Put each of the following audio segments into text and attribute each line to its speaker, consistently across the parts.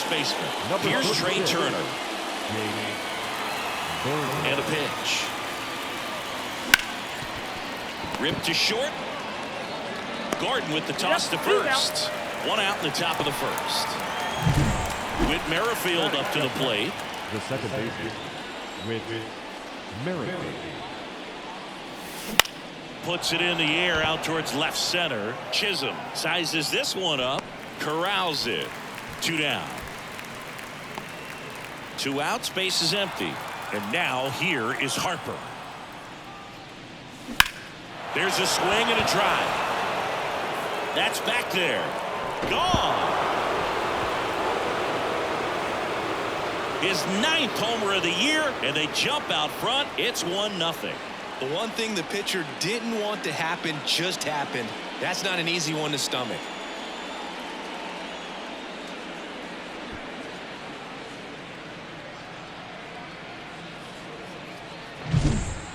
Speaker 1: first baseman. Here's Trey Turner. And a pitch. Ripped to short. Gordon with the toss to first. One out in the top of the first. Whit Merrifield up to the plate.
Speaker 2: The second baseman, Whit Merrifield.
Speaker 1: Puts it in the air out towards left center. Chisholm sizes this one up. Corrals it. 2 down. 2 outs, base is empty. And now here is Harper. There's a swing and a drive. That's back there. Gone. His 9th homer of the year, and they jump out front. It's 1-0.
Speaker 3: The one thing the pitcher didn't want to happen just happened. That's not an easy one to stomach.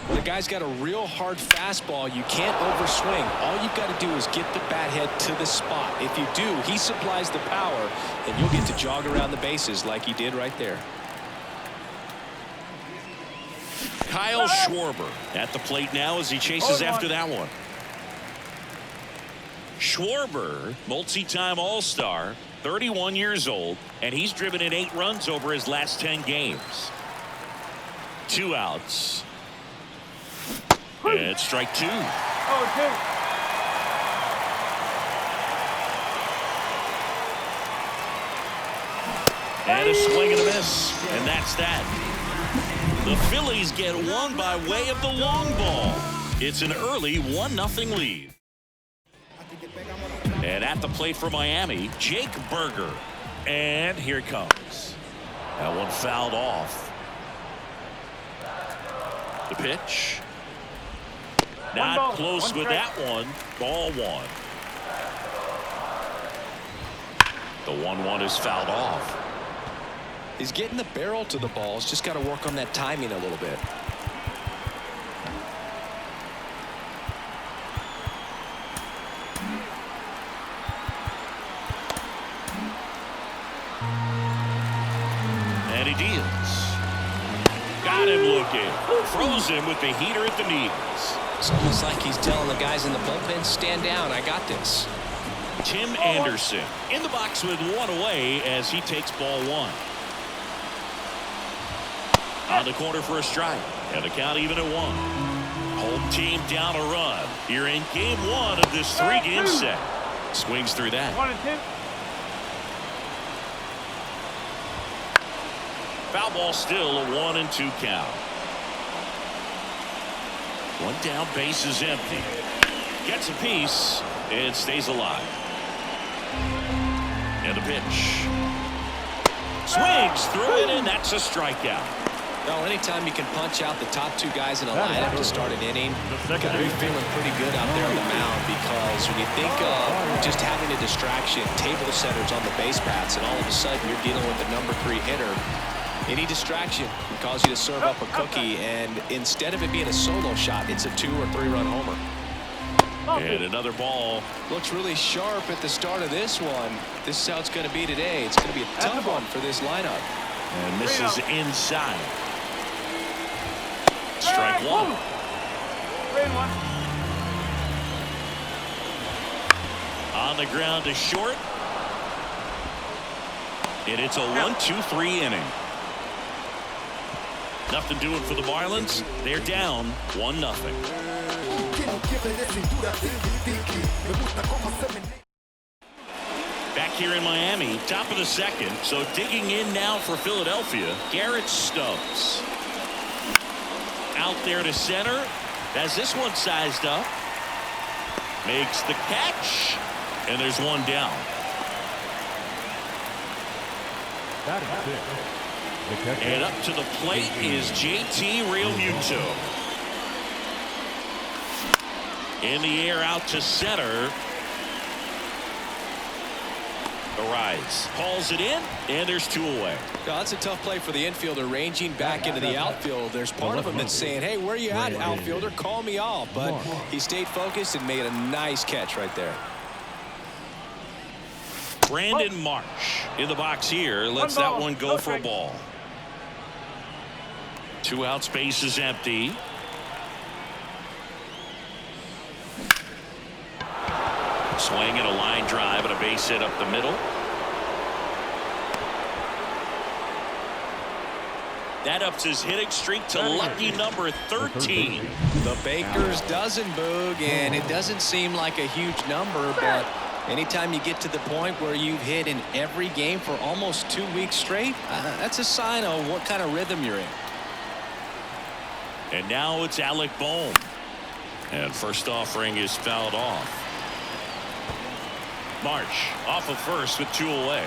Speaker 3: The guy's got a real hard fastball. You can't overswing. All you've got to do is get the bat head to the spot. If you do, he supplies the power, and you'll get to jog around the bases like he did right there.
Speaker 1: Kyle Schwarber at the plate now as he chases after that one. Schwarber, multi-time All-Star, 31 years old, and he's driven in 8 runs over his last 10 games. 2 outs. And strike 2. And a swing and a miss. And that's that. The Phillies get one by way of the long ball. It's an early 1-0 lead. And at the plate for Miami, Jake Berger. And here it comes. That one fouled off. The pitch. Not close with that one. Ball 1. The 1-1 is fouled off.
Speaker 3: He's getting the barrel to the ball. He's just got to work on that timing a little bit.
Speaker 1: And he deals. Got him looking. Froze him with the heater at the knees.
Speaker 3: It's almost like he's telling the guys in the bullpen, stand down, I got this.
Speaker 1: Tim Anderson in the box with 1 away as he takes ball 1. On the corner for a strike. And the count even at 1. Home team down a run here in game 1 of this 3-game set. Swings through that.
Speaker 4: 1 and 2.
Speaker 1: Foul ball still a 1 and 2 count. 1 down, base is empty. Gets a piece and stays alive. And a pitch. Swings through it, and that's a strikeout.
Speaker 3: Well, anytime you can punch out the top 2 guys in a lineup to start an inning, you've got to be feeling pretty good out there on the mound, because when you think of just having a distraction, table setters on the base paths, and all of a sudden you're dealing with the number 3 hitter, any distraction can cause you to serve up a cookie, and instead of it being a solo shot, it's a 2- or 3-run homer.
Speaker 1: And another ball.
Speaker 3: Looks really sharp at the start of this one. This is how it's going to be today. It's going to be a tough one for this lineup.
Speaker 1: And this is inside. Strike 1.
Speaker 4: 3-1.
Speaker 1: On the ground to short. And it's a 1-2-3 inning. Nothing doing for the Marlins. They're down 1-0. Back here in Miami, top of the second. So digging in now for Philadelphia, Garrett Stubbs. Out there to center. Has this one sized up. Makes the catch. And there's 1 down.
Speaker 2: That is it.
Speaker 1: And up to the plate is JT Realmuto. In the air out to center. The rise. Calls it in, and there's 2 away.
Speaker 3: Now, that's a tough play for the infielder, ranging back into the outfield. There's part of him that's saying, hey, where are you at, outfielder? Call me off. But he stayed focused and made a nice catch right there.
Speaker 1: Brandon Marsh in the box here. Lets that one go for a ball. 2 outs, base is empty. Swing and a line drive and a base hit up the middle. That ups his hitting streak to lucky number 13.
Speaker 3: The baker's dozen, Boog, and it doesn't seem like a huge number, but anytime you get to the point where you've hit in every game for almost 2 weeks straight, that's a sign of what kind of rhythm you're in.
Speaker 1: And now it's Alec Bohm. And first offering is fouled off. Marsh off of first with 2 away.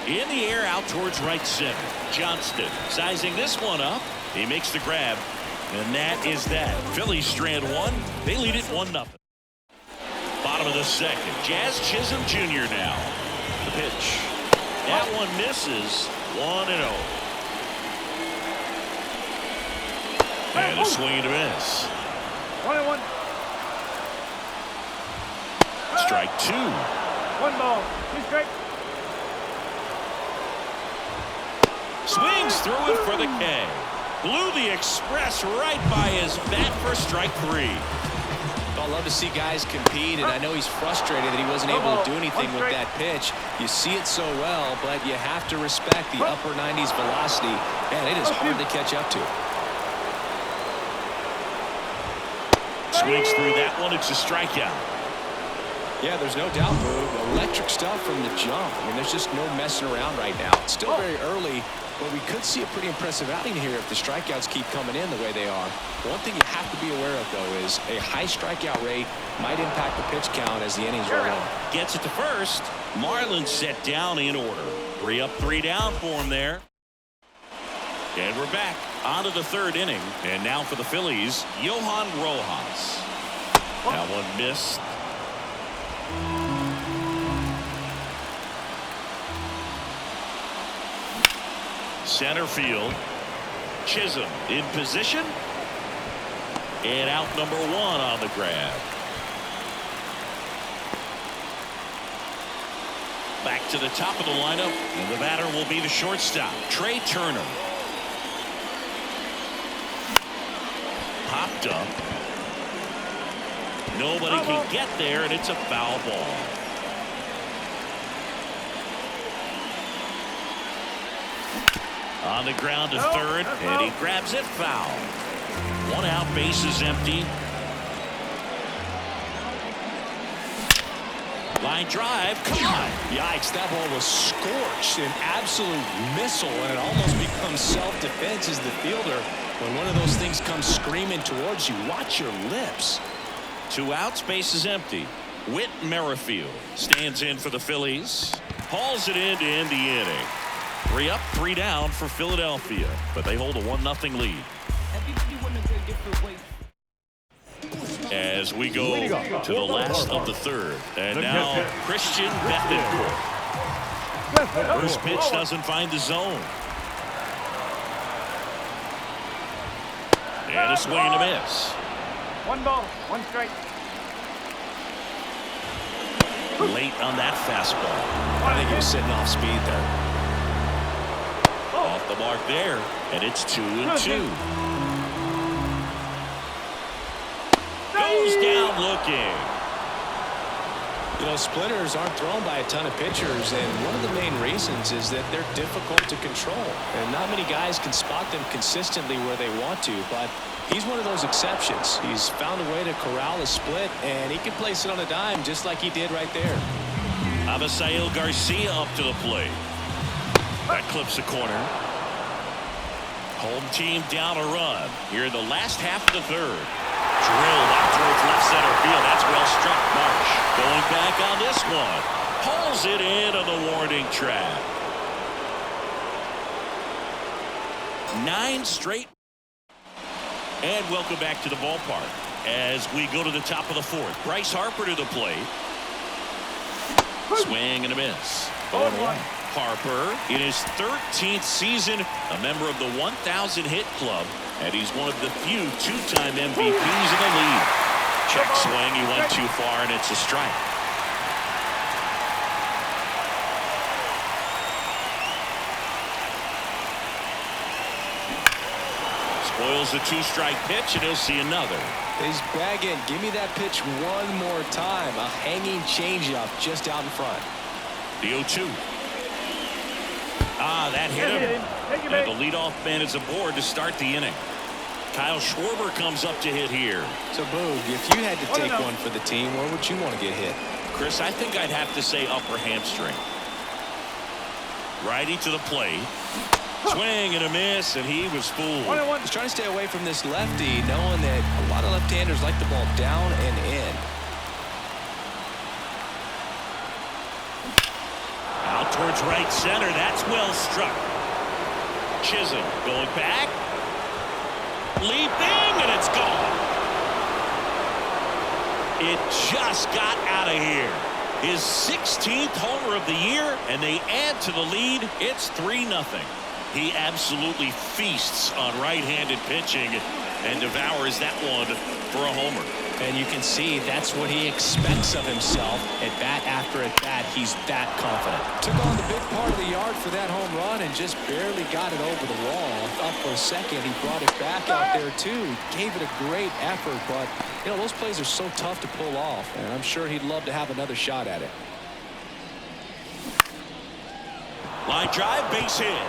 Speaker 1: In the air out towards right center. Johnston sizing this one up. He makes the grab. And that is that. Phillies strand 1. They lead it 1-0. Bottom of the second. Jazz Chisholm Jr. now. The pitch. That one misses. 1-0. And a swing and a miss.
Speaker 4: 1-1.
Speaker 1: Strike 2.
Speaker 4: 1 ball. 2 strikes.
Speaker 1: Swings through it for the K. Blew the express right by his bat for strike 3.
Speaker 3: I love to see guys compete, and I know he's frustrated that he wasn't able to do anything with that pitch. You see it so well, but you have to respect the upper 90s velocity, and it is hard to catch up to.
Speaker 1: Swings through that one. It's a strikeout.
Speaker 3: Yeah, there's no doubt, Boog. Electric stuff from the jump. I mean, there's just no messing around right now. It's still very early, but we could see a pretty impressive outing here if the strikeouts keep coming in the way they are. One thing you have to be aware of, though, is a high strikeout rate might impact the pitch count as the innings roll on.
Speaker 1: Gets it to first. Marlins set down in order. 3 up, 3 down for him there. And we're back onto the 3rd inning. And now for the Phillies, Johan Rojas. That one missed. Center field. Chisholm in position. And out number 1 on the grab. Back to the top of the lineup. And the batter will be the shortstop, Trey Turner. Popped up. Nobody can get there, and it's a foul ball. On the ground to third, and he grabs it foul. 1 out, base is empty. Line drive, come on.
Speaker 3: Yikes, that ball was scorched, an absolute missile, and it almost becomes self-defense as the fielder. When one of those things comes screaming towards you, watch your lips.
Speaker 1: 2 outs, base is empty. Whit Merrifield stands in for the Phillies. Hauls it in to end the inning. 3 up, 3 down for Philadelphia, but they hold a 1-0 lead. As we go to the last of the 3rd, and now Christian Bethencourt. First pitch doesn't find the zone. And a swing and a miss.
Speaker 4: 1 ball, 1 strike.
Speaker 1: Late on that fastball.
Speaker 3: I think he was sitting off speed there.
Speaker 1: Off the mark there, and it's 2-2. Goes down looking.
Speaker 3: You know, splitters aren't thrown by a ton of pitchers, and one of the main reasons is that they're difficult to control. And not many guys can spot them consistently where they want to, but he's one of those exceptions. He's found a way to corral a split, and he can place it on a dime just like he did right there.
Speaker 1: Abisail Garcia up to the plate. That clips the corner. Home team down a run here in the last half of the 3rd. Drilled out towards left center field. That's well struck. Marsh going back on this one. Pulls it in on the warning track. 9 straight. And welcome back to the ballpark as we go to the top of the 4th. Bryce Harper to the plate. Swing and a miss. 0-1. Harper in his 13th season, a member of the 1,000 hit club, and he's one of the few 2-time MVPs in the league. Check swing. He went too far, and it's a strike. Spoils the two-strike pitch, and he'll see another.
Speaker 3: He's bagging. Give me that pitch one more time. A hanging changeup just out in front.
Speaker 1: The 0-2. That hit him. And the leadoff man is aboard to start the inning. Kyle Schwarber comes up to hit here.
Speaker 3: So, Boog, if you had to take one for the team, where would you want to get hit?
Speaker 1: Chris, I think I'd have to say upper hamstring. Righty to the plate. Swing and a miss, and he was fooled.
Speaker 3: He's trying to stay away from this lefty, knowing that a lot of left-handers like the ball down and in.
Speaker 1: Out towards right center. That's well struck. Chisholm going back. Leaping, and it's gone. It just got out of here. His 16th homer of the year, and they add to the lead. It's 3-0. He absolutely feasts on right-handed pitching and devours that one for a homer.
Speaker 3: And you can see that's what he expects of himself. At bat after at bat, he's that confident. Took on the big part of the yard for that home run and just barely got it over the wall. I thought for a second he brought it back out there too. Gave it a great effort, but you know those plays are so tough to pull off, and I'm sure he'd love to have another shot at it.
Speaker 1: Line drive, base hit.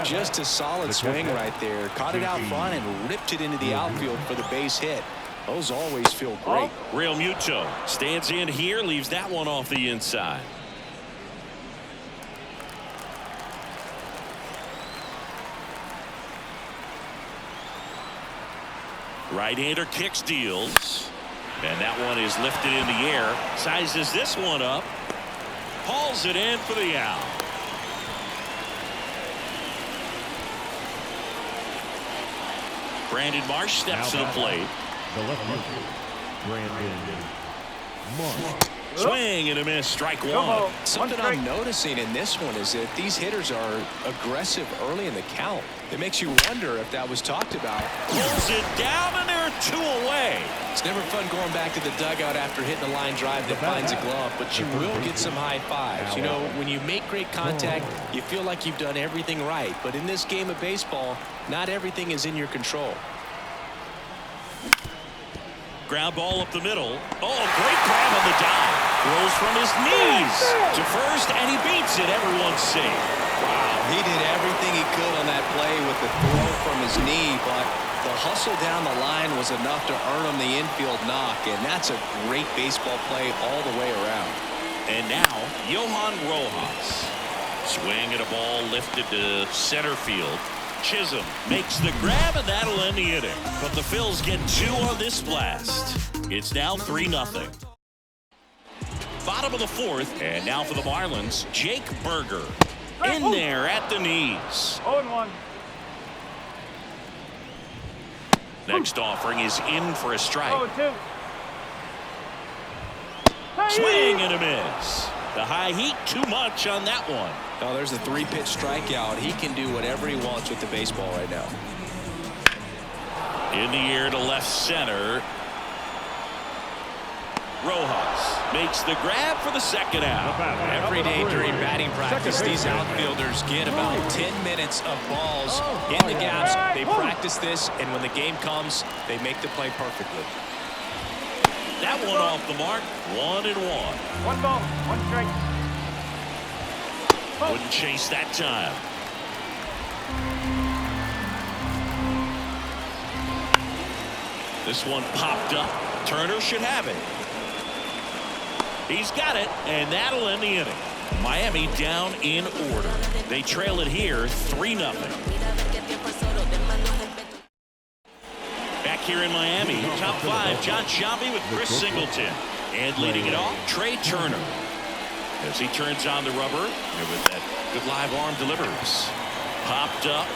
Speaker 3: Just a solid swing right there. Caught it out front and ripped it into the outfield for the base hit. Those always feel great.
Speaker 1: Real Muto stands in here, leaves that one off the inside. Right-hander kicks, deals. And that one is lifted in the air. Sizes this one up. Hauls it in for the out. Brandon Marsh steps to the plate.
Speaker 2: The left fielder, Brandon Marsh.
Speaker 1: Swing and a miss. Strike one.
Speaker 3: Something I'm noticing in this one is that these hitters are aggressive early in the count. It makes you wonder if that was talked about.
Speaker 1: Pulls it down, and they're 2 away.
Speaker 3: It's never fun going back to the dugout after hitting a line drive that finds a glove, but you will get some high fives. You know, when you make great contact, you feel like you've done everything right. But in this game of baseball, not everything is in your control.
Speaker 1: Ground ball up the middle. Oh, great grab on the dive. Throws from his knees to first, and he beats it. Everyone's safe.
Speaker 3: Wow, he did everything he could on that play with the throw from his knee, but the hustle down the line was enough to earn him the infield knock, and that's a great baseball play all the way around.
Speaker 1: And now, Johan Rojas. Swing at a ball lifted to center field. Chisholm makes the grab, and that'll end the inning. But the Phils get 2 on this blast. It's now 3-0. Bottom of the 4th, and now for the Marlins, Jake Berger. In there at the knees.
Speaker 4: 0-1.
Speaker 1: Next offering is in for a strike.
Speaker 4: 0-2.
Speaker 1: Swing and a miss. The high heat, too much on that one.
Speaker 3: Oh, there's a 3-pitch strikeout. He can do whatever he wants with the baseball right now.
Speaker 1: In the air to left center. Rojas makes the grab for the second out.
Speaker 3: Every day during batting practice, these outfielders get about 10 minutes of balls in the gaps. They practice this, and when the game comes, they make the play perfectly.
Speaker 1: That one off the mark. 1-1.
Speaker 4: 1 ball, 1 strike.
Speaker 1: Wouldn't chase that time. This one popped up. Turner should have it. He's got it, and that'll end the inning. Miami down in order. They trail it here 3-0. Back here in Miami, top 5, John Sciambi with Chris Singleton. And leading it off, Trey Turner. As he turns on the rubber, and with that good live arm delivers. Popped up.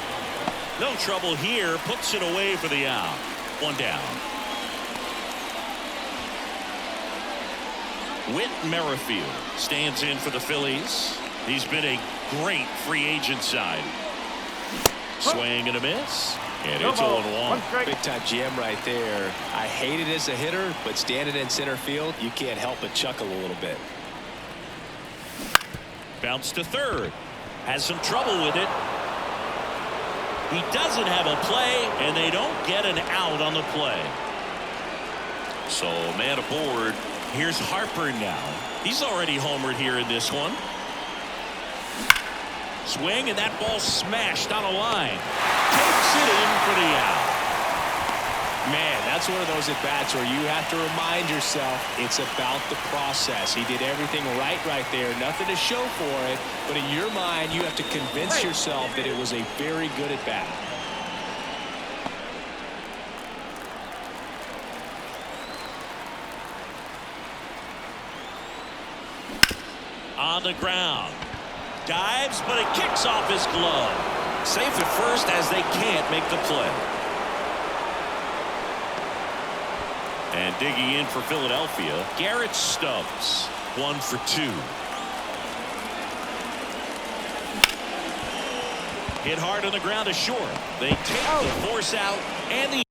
Speaker 1: No trouble here. Puts it away for the out. 1 down. Whit Merrifield stands in for the Phillies. He's been a great free agent sign. Swing and a miss. And it's 0-1.
Speaker 4: One strike.
Speaker 3: Big time GM right there. I hate it as a hitter, but standing in center field, you can't help but chuckle a little bit.
Speaker 1: Bounce to third. Has some trouble with it. He doesn't have a play, and they don't get an out on the play. So man aboard. Here's Harper now. He's already homered here in this one. Swing, and that ball smashed on a line. Takes it in for the out.
Speaker 3: Man, that's one of those at-bats where you have to remind yourself it's about the process. He did everything right there. Nothing to show for it, but in your mind, you have to convince yourself that it was a very good at-bat.
Speaker 1: On the ground. Dives, but it kicks off his glove. Safe at first as they can't make the play. And digging in for Philadelphia, Garrett Stubbs. 1 for 2. Hit hard on the ground to short. They take the force out, and the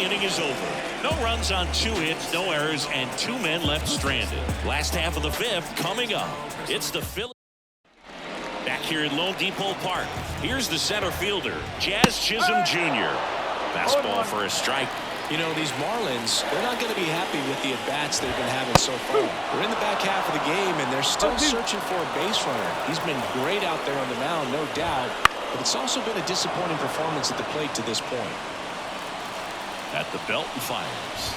Speaker 1: inning is over. No runs on 2 hits, no errors, and 2 men left stranded. Last half of the 5th coming up. It's the Phillies. Back here at Lone Depot Park. Here's the center fielder, Jazz Chisholm Jr. Fastball for a strike.
Speaker 3: You know, these Marlins, they're not going to be happy with the at-bats they've been having so far. We're in the back half of the game, and they're still searching for a base runner. He's been great out there on the mound, no doubt, but it's also been a disappointing performance at the plate to this point.
Speaker 1: At the belt and fires.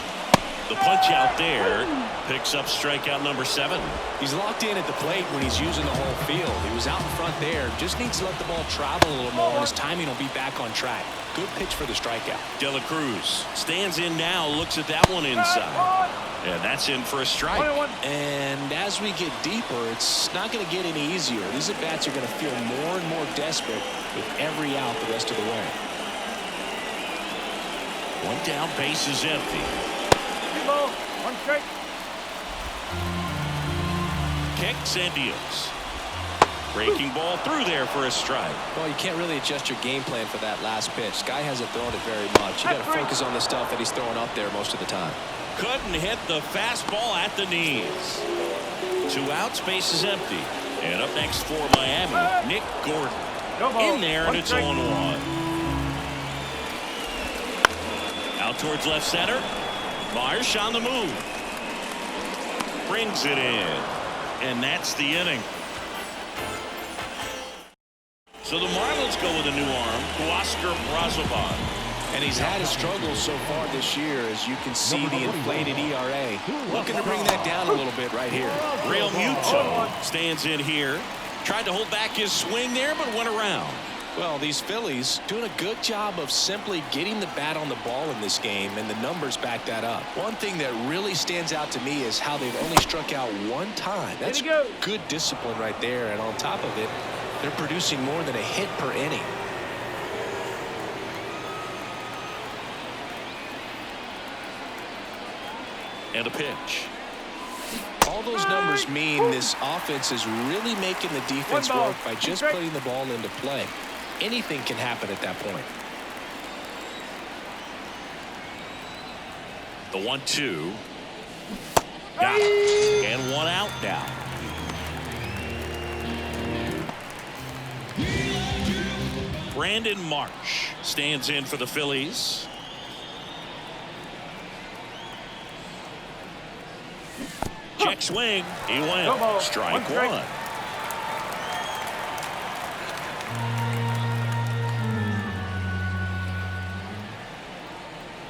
Speaker 1: The punch out there picks up strikeout number 7.
Speaker 3: He's locked in at the plate when he's using the whole field. He was out in front there. Just needs to let the ball travel a little more, and his timing will be back on track. Good pitch for the strikeout.
Speaker 1: De La Cruz stands in now, looks at that one inside. And that's in for a strike.
Speaker 3: And as we get deeper, it's not going to get any easier. These at-bats are going to feel more and more desperate with every out the rest of the way.
Speaker 1: 1 down, base is empty.
Speaker 4: 2 balls, 1 strike.
Speaker 1: Kicks and deals. Breaking ball through there for a strike.
Speaker 3: Well, you can't really adjust your game plan for that last pitch. Guy hasn't thrown it very much. You got to focus on the stuff that he's throwing up there most of the time.
Speaker 1: Couldn't hit the fastball at the knees. 2 outs, base is empty. And up next for Miami, Nick Gordon. In there, and it's 0-1. Out towards left center. Marsh on the move. Brings it in. And that's the inning. So the Marlins go with a new arm, Oscar Brazoban.
Speaker 3: And he's had his struggles so far this year, as you can see the inflated ERA. Looking to bring that down a little bit right here.
Speaker 1: Real Muto stands in here. Tried to hold back his swing there, but went around.
Speaker 3: Well, these Phillies doing a good job of simply getting the bat on the ball in this game, and the numbers back that up. One thing that really stands out to me is how they've only struck out 1 time. That's good discipline right there, and on top of it, they're producing more than a hit per inning.
Speaker 1: And a pitch.
Speaker 3: All those numbers mean this offense is really making the defense work by just putting the ball into play. Anything can happen at that point.
Speaker 1: The 1-2. Got it. And 1 out now. Brandon Marsh stands in for the Phillies. Check swing. He went. Strike 1.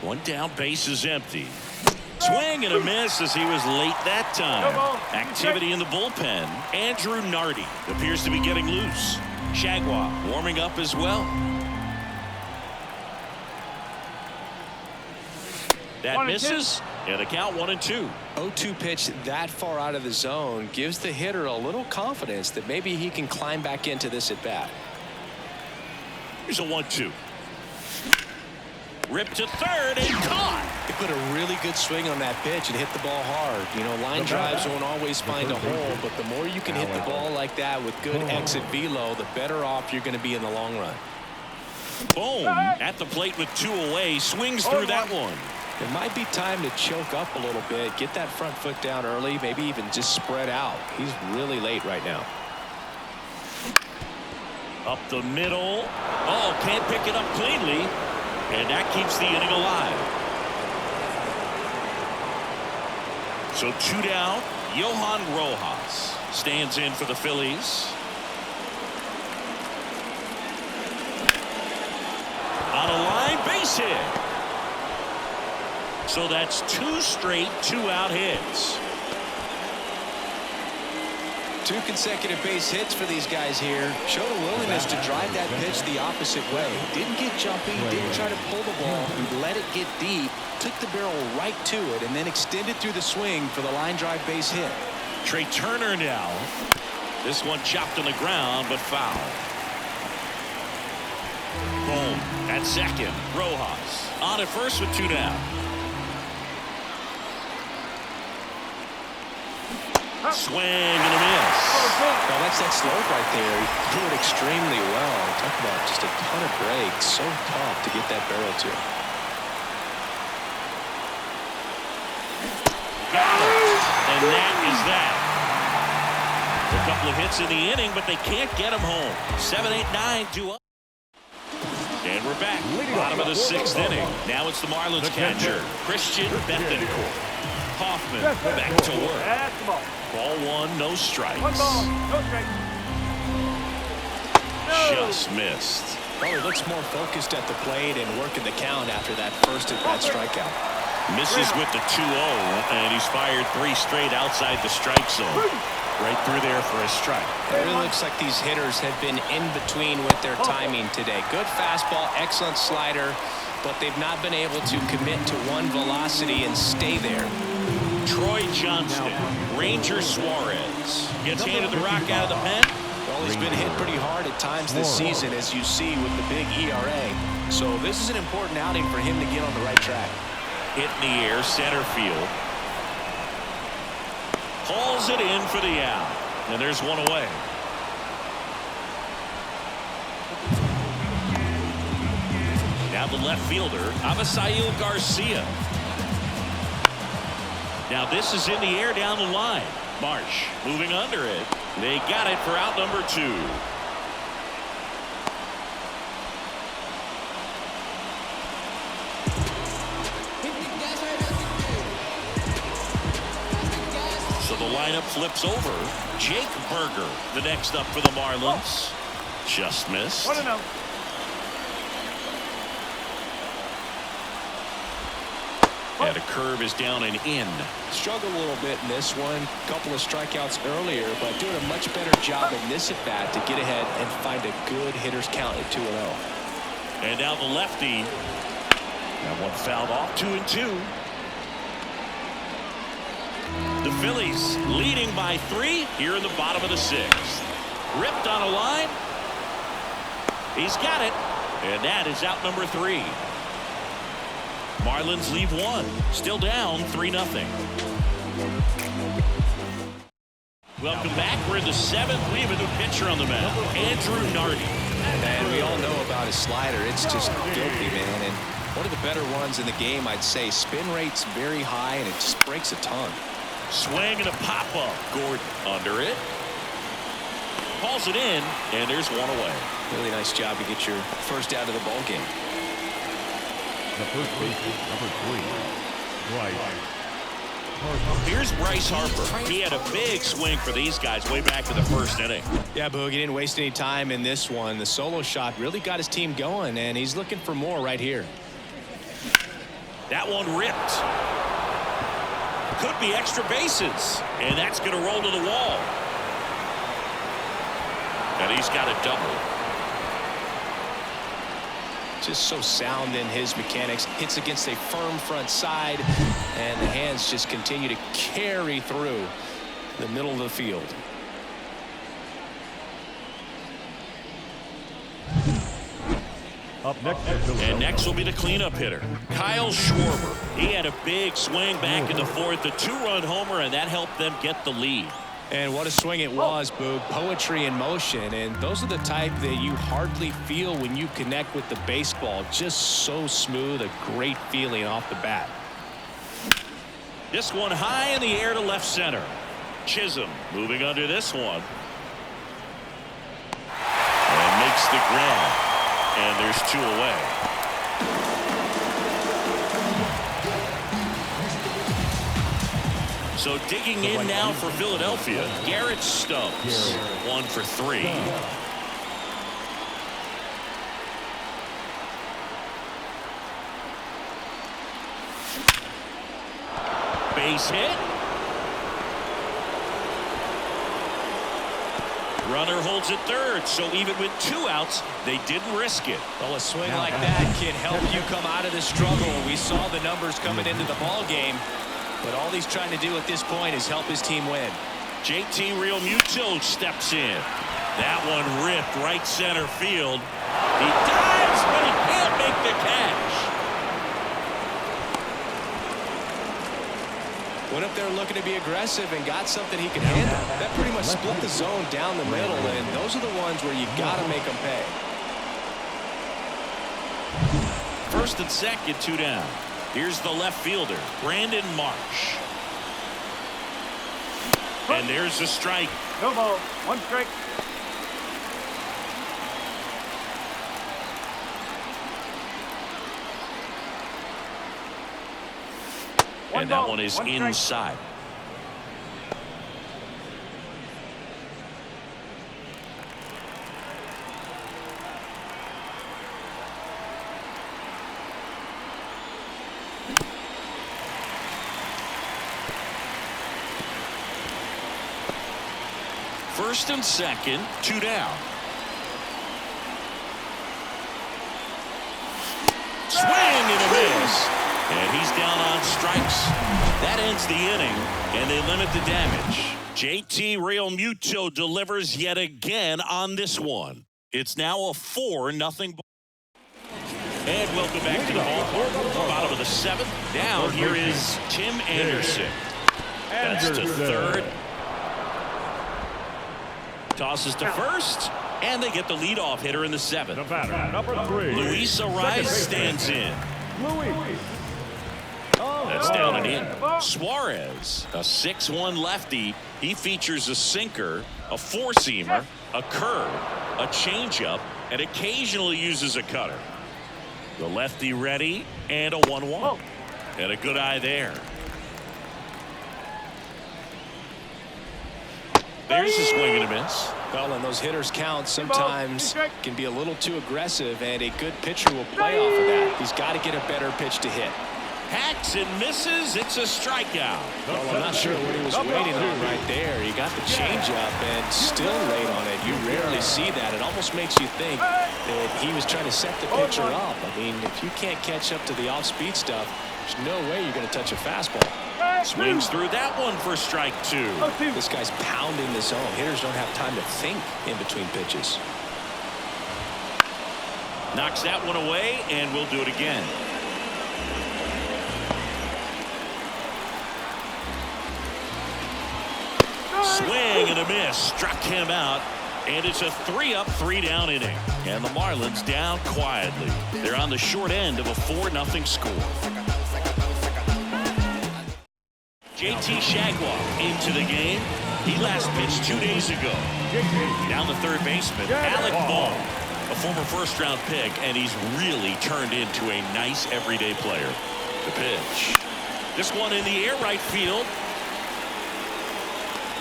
Speaker 1: One down, base is empty. Swing and a miss as he was late that time. Activity in the bullpen. Andrew Nardi appears to be getting loose. Shagwa warming up as well. That misses, and the count 1-2.
Speaker 3: 0-2 pitch that far out of the zone gives the hitter a little confidence that maybe he can climb back into this at bat.
Speaker 1: Here's a 1-2. Ripped to third and caught.
Speaker 3: He put a really good swing on that pitch and hit the ball hard. You know, line drives won't always find a hole, but the more you can hit the ball like that with good exit velo, the better off you're going to be in the long run.
Speaker 1: Boom. At the plate with 2 away. Swings through that one.
Speaker 3: It might be time to choke up a little bit, get that front foot down early, maybe even just spread out. He's really late right now.
Speaker 1: Up the middle. Oh, can't pick it up cleanly. And that keeps the inning alive. So 2 down. Johan Rojas stands in for the Phillies. On a line, base hit. So that's 2 straight 2-out hits.
Speaker 3: 2 consecutive base hits for these guys here. Showed a willingness to drive that pitch the opposite way. Didn't get jumpy, didn't try to pull the ball. He let it get deep, took the barrel right to it, and then extended through the swing for the line drive base hit.
Speaker 1: Trey Turner now. This one chopped on the ground, but foul. Boom. At second, Rojas on at first with 2 down. Swing and a miss.
Speaker 3: Now that's that slope right there. He threw it extremely well. Talk about just a ton of breaks. So tough to get that barrel to.
Speaker 1: And that is that. A couple of hits in the inning, but they can't get him home. 7-8-9, 2 up. And we're back. Bottom of the 6th inning. Now it's the Marlins catcher, Christian Bethencourt. Hoffman back to work.
Speaker 4: That's the ball.
Speaker 1: Ball 1, no strikes.
Speaker 4: 1 ball, no strikes.
Speaker 1: Just missed.
Speaker 3: Well, he looks more focused at the plate and working the count after that first at-bat strikeout.
Speaker 1: Misses with the 2-0, and he's fired 3 straight outside the strike zone. Right through there for a strike.
Speaker 3: It really looks like these hitters have been in between with their timing today. Good fastball, excellent slider, but they've not been able to commit to one velocity and stay there.
Speaker 1: Troy Johnston, Ranger Suarez gets handed the rock out of the pen.
Speaker 3: Well, he's been hit pretty hard at times this season, as you see with the big ERA. So this is an important outing for him to get on the right track.
Speaker 1: Hit in the air, center field. Hauls it in for the out. And there's one away. Now the left fielder, Avisail Garcia. Now this is in the air down the line. Marsh moving under it. They got it for out number 2. So the lineup flips over. Jake Berger, the next up for the Marlins. Just missed.
Speaker 4: 1-0.
Speaker 1: And a curve is down and in.
Speaker 3: Struggled a little bit in this one. Couple of strikeouts earlier, but doing a much better job in this at-bat to get ahead and find a good hitter's count at 2-0.
Speaker 1: And now the lefty. That one fouled off. 2-2. The Phillies leading by 3 here in the bottom of the 6th. Ripped on a line. He's got it. And that is out number 3. Marlins leave 1. Still down 3-0. Welcome back. We're in the 7th. We have a new pitcher on the mound, Andrew Nardi.
Speaker 3: And we all know about his slider. It's just filthy, man. And one of the better ones in the game, I'd say. Spin rate's very high, and it just breaks a ton.
Speaker 1: Swing and a pop-up. Gordon under it. Calls it in, and there's one away.
Speaker 3: Really nice job to get your first out of the ball game.
Speaker 2: The first baseman, number 3, Bryce.
Speaker 1: Here's Bryce Harper. He had a big swing for these guys way back in the 1st inning.
Speaker 3: Yeah, Boog, he didn't waste any time in this one. The solo shot really got his team going, and he's looking for more right here.
Speaker 1: That one ripped. Could be extra bases, and that's going to roll to the wall. And he's got a double.
Speaker 3: Just so sound in his mechanics. Hits against a firm front side, and the hands just continue to carry through the middle of the field.
Speaker 2: Up next,
Speaker 1: and next will be the cleanup hitter, Kyle Schwarber. He had a big swing back in the 4th, a 2-run homer, and that helped them get the lead.
Speaker 3: And what a swing it was, Boog. Poetry in motion, and those are the type that you hardly feel when you connect with the baseball. Just so smooth, a great feeling off the bat.
Speaker 1: This one high in the air to left center. Chisholm moving under this one. And makes the grab. And there's 2 away. So digging in now for Philadelphia, Garrett Stubbs. 1 for 3. Base hit. Runner holds it 3rd, so even with 2 outs, they didn't risk it.
Speaker 3: Well, a swing like that can help you come out of the struggle. We saw the numbers coming into the ball game, but all he's trying to do at this point is help his team win.
Speaker 1: JT Realmuto steps in. That one ripped right center field. He dives, but he can't make the catch.
Speaker 3: Went up there looking to be aggressive and got something he could handle. That pretty much split the zone down the middle, and those are the ones where you got to make them pay.
Speaker 1: 1st and 2nd, 2 down. Here's the left fielder, Brandon Marsh. And there's the strike.
Speaker 4: No ball. One strike.
Speaker 1: And that one is inside. First and second, 2 down. Swing and a miss. And he's down on strikes. That ends the inning, and they limit the damage. JT Realmuto delivers yet again on this one. It's now a 4-0. And welcome back to the ballpark. Bottom of the 7th. Now here is Tim Anderson. That's to third. Tosses to first, and they get the leadoff hitter in the 7th.
Speaker 2: The batter, number 3.
Speaker 1: Luis Arraez stands in. That's down and in. Suarez, a 6'1" lefty. He features a sinker, a four-seamer, a curve, a changeup, and occasionally uses a cutter. The lefty ready, and a 1-1. And a good eye there. There's a swing and a miss.
Speaker 3: Well, and those hitters count sometimes can be a little too aggressive, and a good pitcher will play off of that. He's got to get a better pitch to hit.
Speaker 1: Hacks and misses. It's a strikeout.
Speaker 3: Well, I'm not sure what he was waiting on right there. He got the changeup and still late on it. You rarely see that. It almost makes you think that he was trying to set the pitcher up. I mean, if you can't catch up to the off-speed stuff, there's no way you're going to touch a fastball.
Speaker 1: Swings through that one for strike 2.
Speaker 3: This guy's pounding the zone. Hitters don't have time to think in between pitches.
Speaker 1: Knocks that one away, and we'll do it again. Swing and a miss. Struck him out. And it's a 3-up, 3-down inning. And the Marlins down quietly. They're on the short end of a 4-0 score. JT Shagwell into the game. He last pitched 2 days ago. Down the third baseman, Alec Bohm, a former first-round pick, and he's really turned into a nice everyday player. The pitch. This one in the air, right field.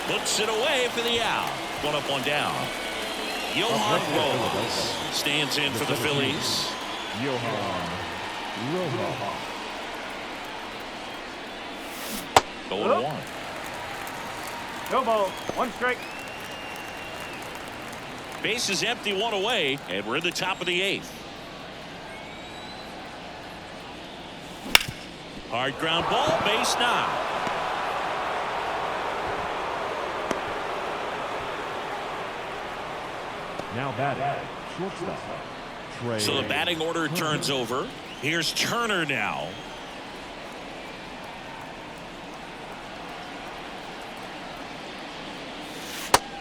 Speaker 1: Puts it away for the out. 1 up, 1 down. Johan Rojas stands in for the Phillies.
Speaker 2: Johan Rojas.
Speaker 1: 0-1.
Speaker 4: No ball. One strike.
Speaker 1: Base is empty, 1 away, and we're in the top of the 8th. Hard ground ball, base knock.
Speaker 2: Now batting, shortstop. Trey.
Speaker 1: So the batting order turns over. Here's Turner now.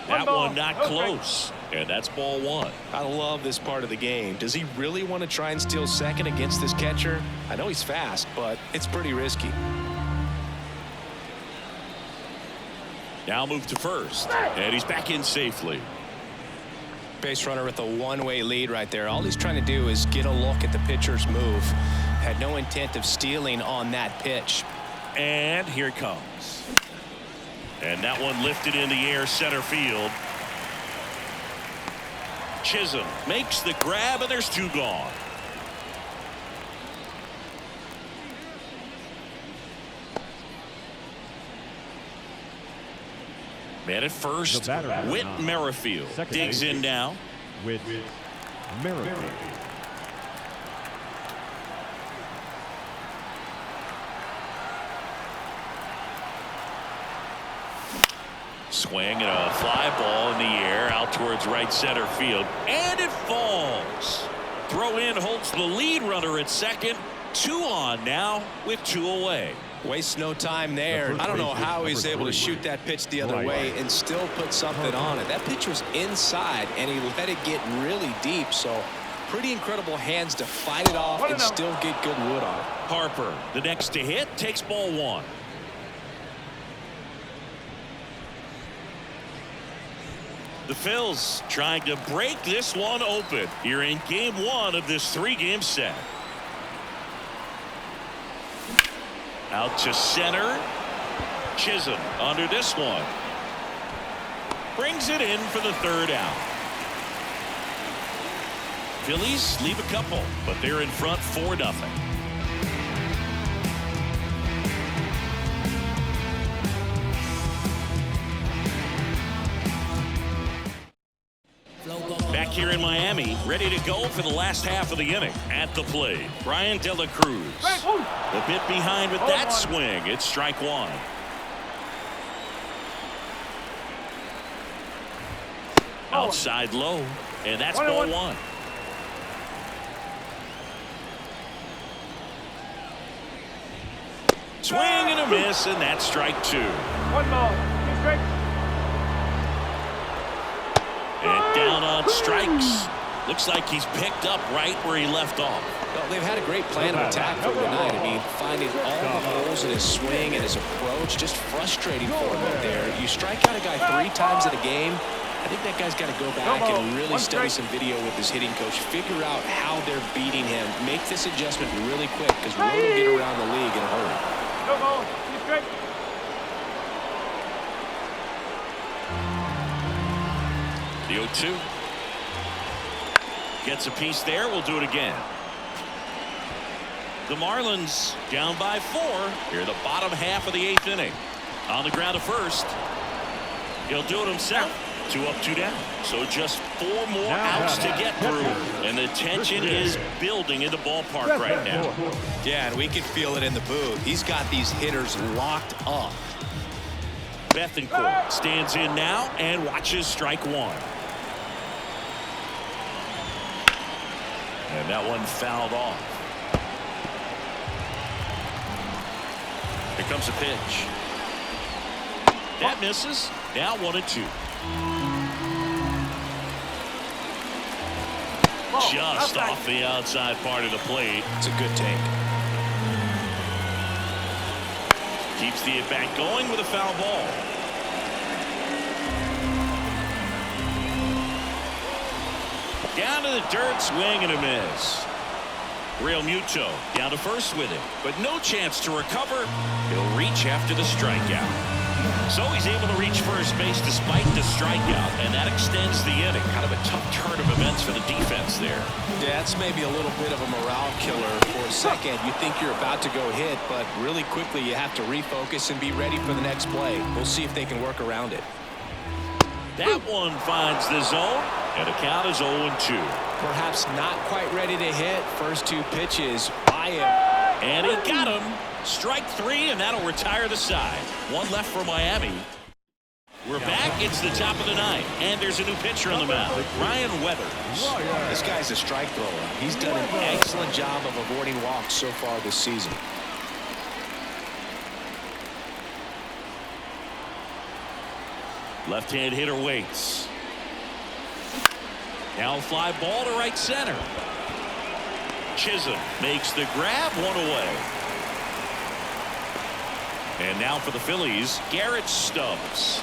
Speaker 1: That one not close. And that's ball 1.
Speaker 3: I love this part of the game. Does he really want to try and steal second against this catcher? I know he's fast, but it's pretty risky.
Speaker 1: Now move to first. And he's back in safely.
Speaker 3: Base runner with a one-way lead right there. All he's trying to do is get a look at the pitcher's move. Had no intent of stealing on that pitch.
Speaker 1: And here it comes. And that one lifted in the air, center field. Chisholm makes the grab, and there's 2 gone. Man at first, Whit Merrifield digs in now.
Speaker 2: Whit Merrifield.
Speaker 1: Swing and a fly ball in the air out towards right center field, and it falls. Throw in holds the lead runner at second. 2 on now with 2 away.
Speaker 3: Wastes no time there. I don't know how he's able to shoot that pitch the other way and still put something on it. That pitch was inside, and he let it get really deep. So pretty incredible hands to fight it off and still get good wood on it.
Speaker 1: Harper, the next to hit, takes ball 1. The Phils trying to break this one open here in game 1 of this 3-game set. Out to center. Chisholm under this one. Brings it in for the 3rd out. Phillies leave a couple, but they're in front 4-0. Back here in Miami, ready to go for the last half of the inning. At the plate, Brian De La Cruz. A bit behind with that swing. It's strike 1. Outside low, and that's ball 1. Swing and a miss, and that's strike 2.
Speaker 4: 1 ball, 2 strikes.
Speaker 1: And down on strikes. Looks like he's picked up right where he left off.
Speaker 3: Well, they've had a great plan of attack for tonight. I mean, finding all the holes in his swing and his approach, just frustrating for him up there. You strike out a guy 3 times in a game, I think that guy's got to go back and really study some video with his hitting coach, figure out how they're beating him, make this adjustment really quick, because Roto will get around the league in a hurry.
Speaker 4: No ball, 2 strikes.
Speaker 1: The 0-2. Gets a piece there. We'll do it again. The Marlins down by 4 here in the bottom half of the 8th inning. On the ground to first. He'll do it himself. 2 up, 2 down. So just 4 more outs to get through. And the tension is building in the ballpark right now.
Speaker 3: Yeah, and we can feel it in the booth. He's got these hitters locked up.
Speaker 1: Bethancourt stands in now and watches strike 1. And that one fouled off. Here comes a pitch. That misses. Now 1-2. Just off the outside part of the plate.
Speaker 3: It's a good take.
Speaker 1: Keeps the at-bat going with a foul ball. Down to the dirt, swing and a miss. Real Muto down to first with it, but no chance to recover. He'll reach after the strikeout. So he's able to reach first base despite the strikeout, and that extends the inning. Kind of a tough turn of events for the defense there.
Speaker 3: Yeah, that's maybe a little bit of a morale killer for a second. You think you're about to go hit, but really quickly you have to refocus and be ready for the next play. We'll see if they can work around it.
Speaker 1: That one finds the zone, and the count is 0-2.
Speaker 3: Perhaps not quite ready to hit. First 2 pitches by him.
Speaker 1: And he got him. Strike 3, and that'll retire the side. 1 left for Miami. We're back. It's the top of the 9th, and there's a new pitcher on the mound, Ryan Weathers.
Speaker 3: This guy's a strike thrower. He's done an excellent job of avoiding walks so far this season.
Speaker 1: Left-hand hitter waits. Now a fly ball to right center. Chisholm makes the grab, 1 away. And now for the Phillies, Garrett Stubbs.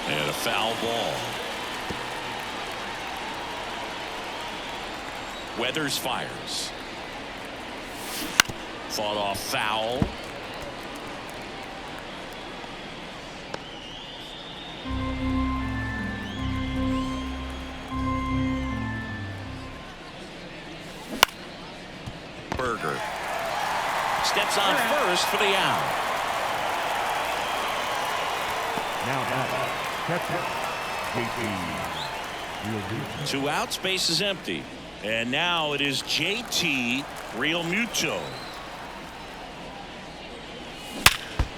Speaker 1: And a foul ball. Weathers fires. Fought off foul. Berger steps on first for the out.
Speaker 2: Now catcher, JT.
Speaker 1: 2 outs, base is empty. And now it is JT Realmuto.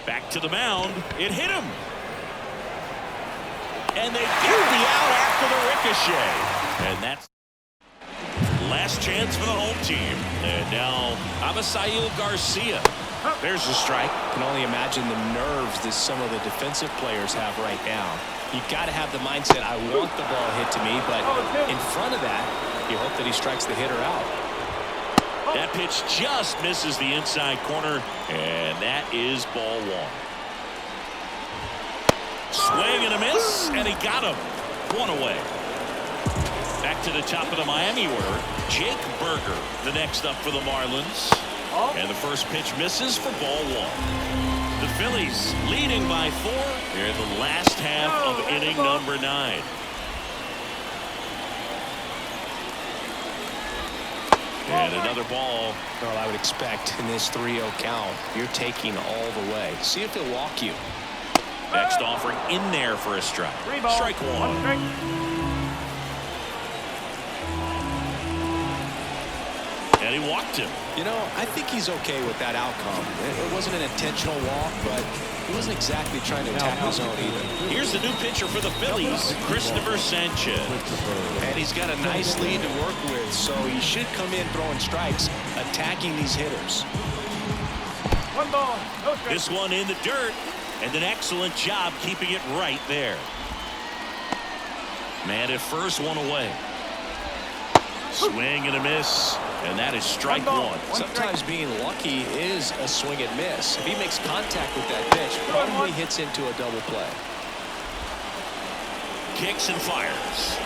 Speaker 1: Back to the mound. It hit him. And they get the out after the ricochet. And that's last chance for the home team. And now Avisail Garcia. There's a strike.
Speaker 3: Can only imagine the nerves that some of the defensive players have right now. You've got to have the mindset, I want the ball hit to me, but in front of that, you hope that he strikes the hitter out.
Speaker 1: That pitch just misses the inside corner, and that is ball 1. Swing and a miss, and he got him. One away. Back to the top of the Miami order. Jake Berger, the next up for the Marlins. And the first pitch misses for ball one. The Phillies leading by 4 here in the last half of inning number 9. And another ball.
Speaker 3: Well, I would expect in this 3-0 count, you're taking all the way. See if he'll walk you.
Speaker 1: Next offering in there for a strike. Strike one. And he walked him.
Speaker 3: You know, I think he's okay with that outcome. It wasn't an intentional walk, but he wasn't exactly trying to attack the zone either.
Speaker 1: Here's the new pitcher for the Phillies, Christopher Sanchez.
Speaker 3: And he's got a nice lead to work with, so he should come in throwing strikes, attacking these hitters.
Speaker 4: One ball, no strike.
Speaker 1: This one in the dirt, and an excellent job keeping it right there. Man at first, one away. Swing and a miss, and that is strike one.
Speaker 3: Sometimes being lucky is a swing and miss. If he makes contact with that pitch, probably hits into a double play.
Speaker 1: Kicks and fires.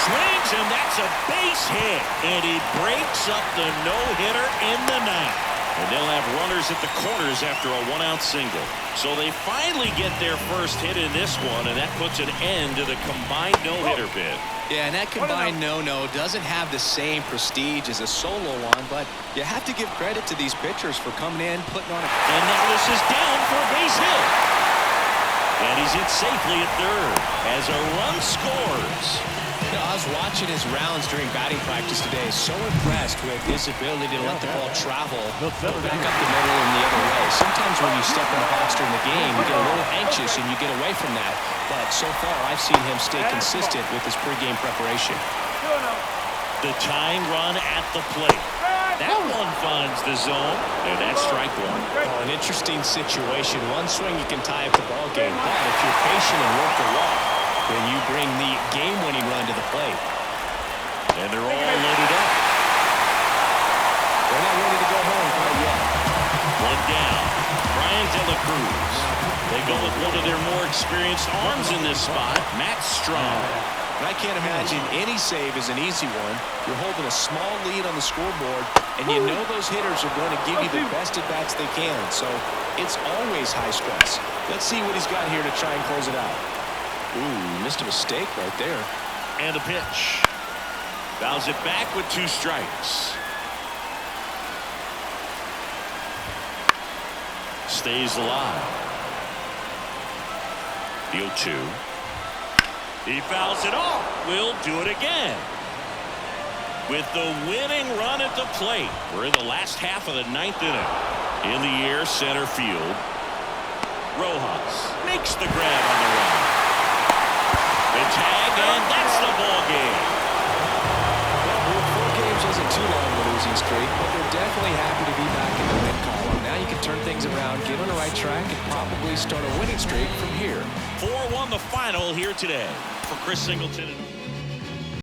Speaker 1: Swings, and that's a base hit, and he breaks up the no-hitter in the ninth. And they'll have runners at the corners after a 1-out single. So they finally get their first hit in this one, and that puts an end to the combined no-hitter bid.
Speaker 3: Yeah, and that combined no-no doesn't have the same prestige as a solo one, but you have to give credit to these pitchers for coming in, putting on a...
Speaker 1: And now this is down for a base hit. And he's in safely at third as a run scores.
Speaker 3: You know, I was watching his rounds during batting practice today. So impressed with his ability to let the ball travel, go back up the middle and the other way. Sometimes when you step in the box during the game, you get a little anxious and you get away from that. But so far, I've seen him stay consistent with his pregame preparation.
Speaker 1: The tying run at the plate. That one finds the zone, and that's strike one.
Speaker 3: Oh, an interesting situation. One swing, you can tie up the ball game. But if you're patient and work the walk, then you bring the game-winning run to the plate.
Speaker 1: And they're all loaded up.
Speaker 3: They're not ready to go home quite yet.
Speaker 1: One down. Brian De La Cruz. They go with one of their more experienced arms in this spot, Matt Strong.
Speaker 3: And I can't imagine any save is an easy one. You're holding a small lead on the scoreboard, and you know those hitters are going to give you the best at-bats they can. So it's always high stress. Let's see what he's got here to try and close it out. Ooh, missed a mistake right there.
Speaker 1: And a pitch. Fouls it back with 2 strikes. Stays alive. The 0-2. He fouls it off. We'll do it again. With the winning run at the plate. We're in the last half of the 9th inning. In the air, center field. Rojas makes the grab on the run. The tag, and that's the ball game.
Speaker 3: Well, 4 games isn't too long of a losing streak, but they're definitely happy to be back in the win column. Now you can turn things around, get on the right track, and probably start a winning streak from here.
Speaker 1: 4-1 the final here today for Chris Singleton.